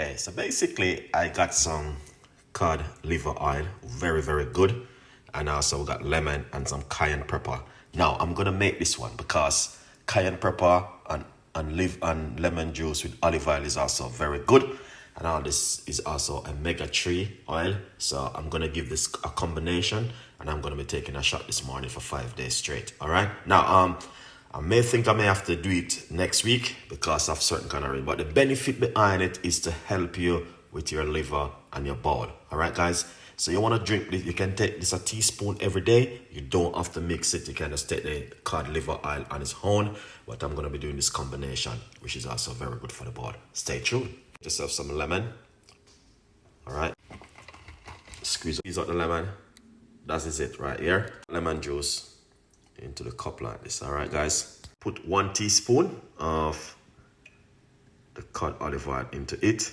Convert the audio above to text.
Okay, so basically I got some cod liver oil, very, very good. And also got lemon and some cayenne pepper. Now I'm gonna make this one because cayenne pepper and lemon juice with olive oil is also very good. And all this is also omega-3 oil. So I'm gonna give this a combination, and I'm gonna be taking a shot this morning for 5 days straight. All right. Now I may think I may have to do it next week because of certain kind of reason, but the benefit behind it is to help you with your liver and your bowel. All right, guys. So you want to drink this, you can take this a teaspoon every day. You don't have to mix it. You can just take the cod liver oil on its own. But I'm going to be doing this combination, which is also very good for the bowel. Stay tuned. Get yourself some lemon. All right. Squeeze out the lemon. That is it right here. Lemon juice into the cup like this. All right, guys. Put 1 teaspoon of the cod olive oil into it.